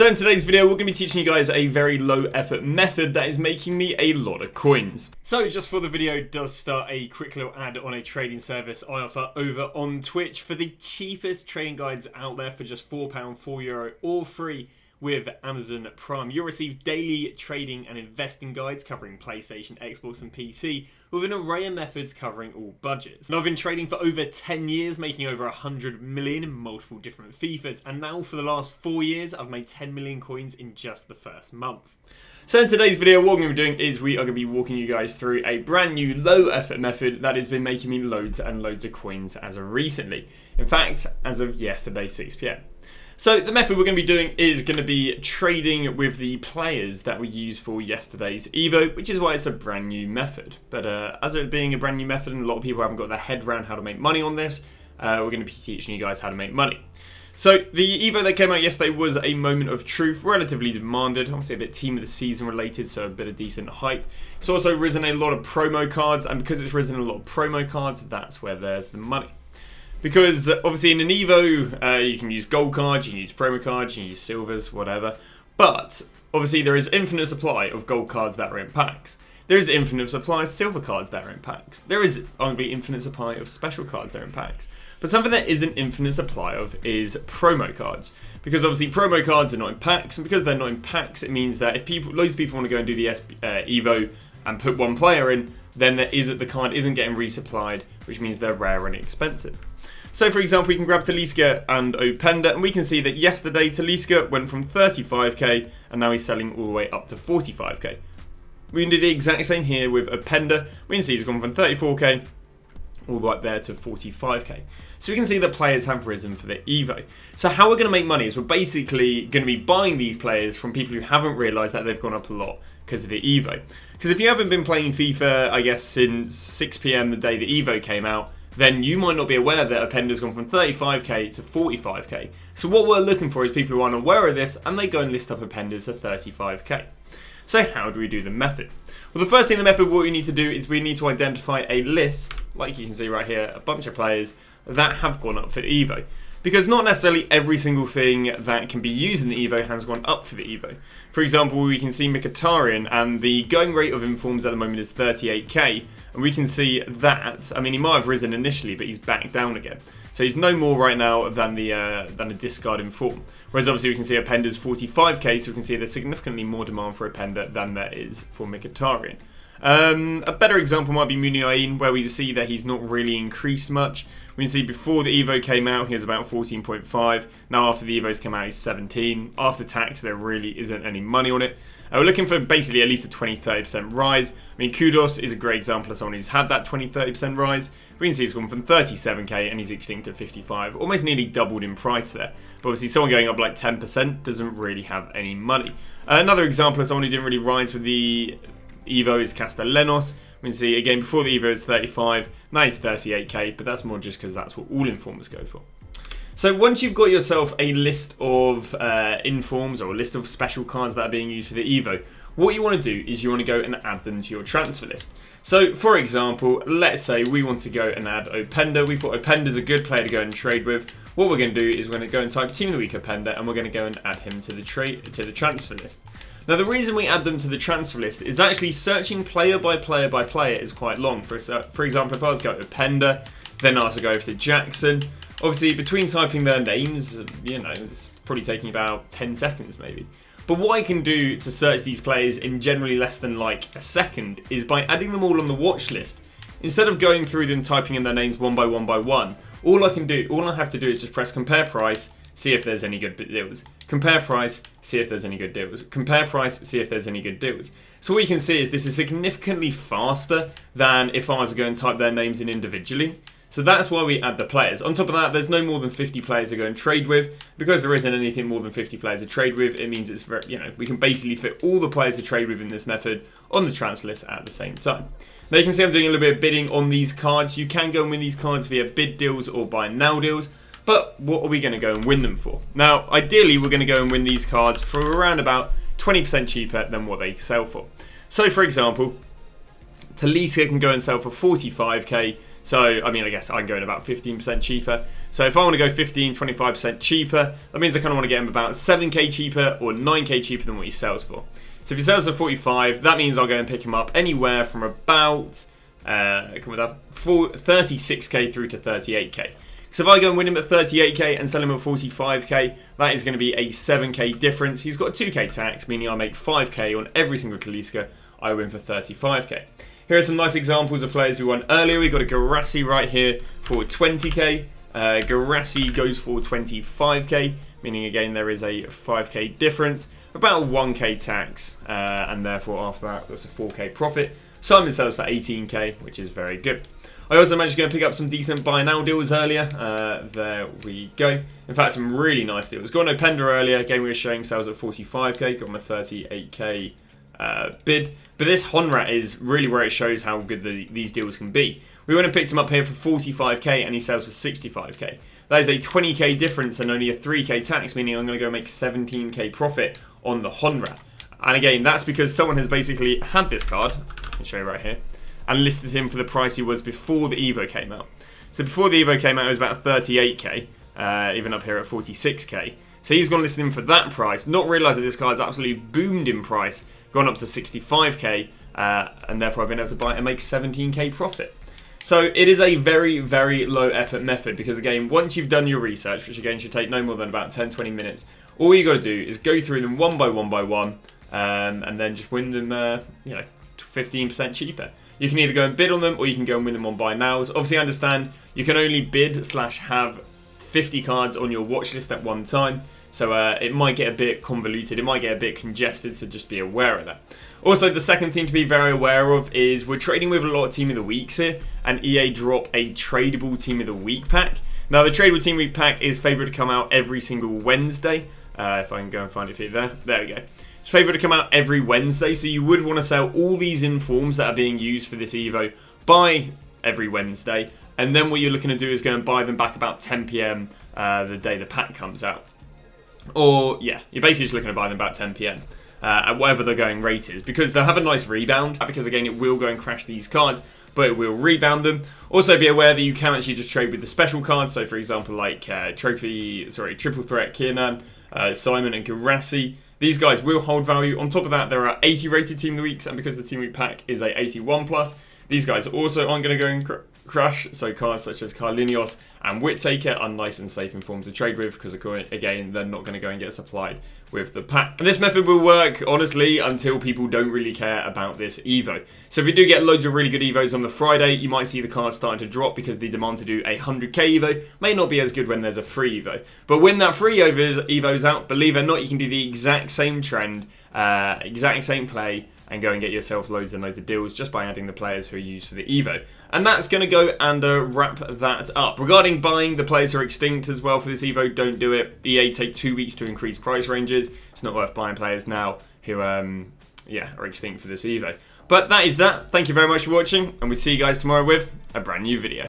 So in today's video, we're going to be teaching you guys a very low effort method that is making me a lot of coins. So just before the video does start, a quick little ad on a trading service I offer over on Twitch for the cheapest trading guides out there for just £4, €4, all free with Amazon Prime. You'll receive daily trading and investing guides covering PlayStation, Xbox and PC with an array of methods covering all budgets. And I've been trading for over 10 years, making over 100 million in multiple different FIFAs, and now for the last 4 years I've made 10 million coins in just the first month. So in today's video, what we're going to be doing is we are going to be walking you guys through a brand new low effort method that has been making me loads and loads of coins as of recently. In fact, as of yesterday 6 PM. So the method we're going to be doing is going to be trading with the players that we used for yesterday's Evo, which is why it's a brand new method. But as it being a brand new method and a lot of people haven't got their head around how to make money on this, we're going to be teaching you guys how to make money. So the Evo that came out yesterday was a moment of truth, relatively demanded, obviously a bit team of the season related, so a bit of decent hype. It's also risen a lot of promo cards, and because it's risen a lot of promo cards, that's where there's the money. Because obviously in an Evo, you can use gold cards, you can use promo cards, you can use silvers, whatever. But obviously there is infinite supply of gold cards that are in packs. There is infinite supply of silver cards that are in packs. There is arguably infinite supply of special cards that are in packs. But something that isn't infinite supply of is promo cards. Because obviously promo cards are not in packs, and because they're not in packs, it means that if loads of people want to go and do the Evo and put one player in, then the card isn't getting resupplied, which means they're rare and expensive. So for example, we can grab Talisca and Openda, and we can see that yesterday Talisca went from 35k and now he's selling all the way up to 45k. We can do the exact same here with Openda. We can see he's gone from 34k all the way up there to 45k. So we can see that players have risen for the Evo. So how we're going to make money is we're basically going to be buying these players from people who haven't realised that they've gone up a lot because of the Evo. Because if you haven't been playing FIFA, I guess, since 6 PM the day the Evo came out, then you might not be aware that Openda's gone from 35k to 45k. So what we're looking for is people who aren't aware of this and they go and list up Openda's at 35k. So how do we do the method? Well, the first thing in the method, what we need to do is we need to identify a list, like you can see right here, a bunch of players that have gone up for the Evo. Because not necessarily every single thing that can be used in the Evo has gone up for the Evo. For example, we can see Mkhitaryan, and the going rate of informs at the moment is 38k, and we can see that, I mean, he might have risen initially, but he's back down again. So he's no more right now than a discard inform. Whereas obviously we can see Openda's 45k, so we can see there's significantly more demand for Openda than there is for Mkhitaryan. A better example might be Muniain, where we see that he's not really increased much. We can see before the Evo came out, he was about 14.5. Now after the Evos came out, he's 17. After tax, there really isn't any money on it. We're looking for basically at least a 20-30% rise. I mean, Kudos is a great example of someone who's had that 20-30% rise. We can see he's gone from 37k and he's extinct to 55, almost nearly doubled in price there. But obviously someone going up like 10% doesn't really have any money. Another example of someone who didn't really rise with the Evo is Castellanos. We can see again before the Evo is 35, now he's 38k, but that's more just because that's what all informers go for. So once you've got yourself a list of informs or a list of special cards that are being used for the Evo, what you want to do is you want to go and add them to your transfer list. So for example, let's say we want to go and add Openda. We thought Openda's a good player to go and trade with. What we're going to do is we're going to go and type Team of the Week Openda, and we're going to go and add him to the transfer list. Now the reason we add them to the transfer list is actually searching player by player by player is quite long. For example, if I was to go Openda, then I was to go over to Jackson. Obviously, between typing their names, you know, it's probably taking about 10 seconds maybe. But what I can do to search these players in generally less than like a second is by adding them all on the watch list. Instead of going through them typing in their names one by one, all I have to do is just press compare price, see if there's any good deals. Compare price, see if there's any good deals. Compare price, see if there's any good deals. So what you can see is this is significantly faster than if I was to go and type their names in individually. So that's why we add the players. On top of that, there's no more than 50 players to go and trade with. Because there isn't anything more than 50 players to trade with, it means it's very, we can basically fit all the players to trade with in this method on the transfer list at the same time. Now you can see I'm doing a little bit of bidding on these cards. You can go and win these cards via bid deals or buy now deals. But what are we going to go and win them for? Now, ideally, we're going to go and win these cards for around about 20% cheaper than what they sell for. So, for example, Talisca can go and sell for 45k. So, I mean, I guess I'm going about 15% cheaper. So if I want to go 15, 25% cheaper, that means I kind of want to get him about 7k cheaper or 9k cheaper than what he sells for. So if he sells for 45, that means I'll go and pick him up anywhere from about 36k through to 38k. So if I go and win him at 38k and sell him at 45k, that is going to be a 7k difference. He's got a 2k tax, meaning I make 5k on every single Talisca. I win for 35k. Here are some nice examples of players who won earlier. We've got a Garassi right here for 20k. Garassi goes for 25k, meaning again there is a 5k difference. About 1k tax, and therefore after that that's a 4k profit. Simon sells for 18k, which is very good. I also managed to go and pick up some decent buy now deals earlier. There we go. In fact, some really nice deals. Got no Pender earlier. Game we were showing sells at 45k. Got him a 38k bid. But this Honrat is really where it shows how good these deals can be. We went and picked him up here for 45k and he sells for 65k. That is a 20k difference and only a 3k tax, meaning I'm going to go make 17k profit on the Honrat. And again, that's because someone has basically had this card, I can show you right here, and listed him for the price he was before the Evo came out. So before the Evo came out, it was about 38k, even up here at 46k. So he's gone listed him for that price, not realised that this card's absolutely boomed in price, gone up to 65k, and therefore I've been able to buy it and make 17k profit. So it is a very, very low effort method because again, once you've done your research, which again should take no more than about 10-20 minutes, all you got to do is go through them one by one, and then just win them, 15% cheaper. You can either go and bid on them or you can go and win them on buy nows. Obviously, I understand you can only bid / have 50 cards on your watch list at one time. So it might get a bit convoluted, it might get a bit congested, so just be aware of that. Also, the second thing to be very aware of is we're trading with a lot of Team of the Weeks here, and EA drop a tradable Team of the Week pack. Now, the tradable Team of the Week pack is favoured to come out every single Wednesday. If I can go and find it for you there. There we go. It's favoured to come out every Wednesday, so you would want to sell all these informs that are being used for this Evo by every Wednesday, and then what you're looking to do is go and buy them back about 10 PM the day the pack comes out. Or, yeah, you're basically just looking to buy them about 10 PM. At whatever the going rate is, because they'll have a nice rebound, because again it will go and crash these cards, but it will rebound them. Also be aware that you can actually just trade with the special cards, so for example like Triple Threat Kiernan, Simon and Garassi. These guys will hold value. On top of that, there are 80 rated Team of the Weeks, and because the Team of the Week pack is a 81+, these guys also aren't going to go and crash, so cards such as Carlinios and Whittaker are nice and safe in forms to trade with, because again, they're not going to go and get supplied with the pack. And this method will work, honestly, until people don't really care about this Evo. So if we do get loads of really good Evos on the Friday, you might see the cards starting to drop because the demand to do a 100k Evo may not be as good when there's a free Evo. But when that free Evo's out, believe it or not, you can do the exact same trend, exact same play, and go and get yourself loads and loads of deals just by adding the players who are used for the Evo. And that's going to go and wrap that up. Regarding buying, the players are extinct as well for this Evo. Don't do it. EA take 2 weeks to increase price ranges. It's not worth buying players now who are extinct for this Evo. But that is that. Thank you very much for watching, and we'll see you guys tomorrow with a brand new video.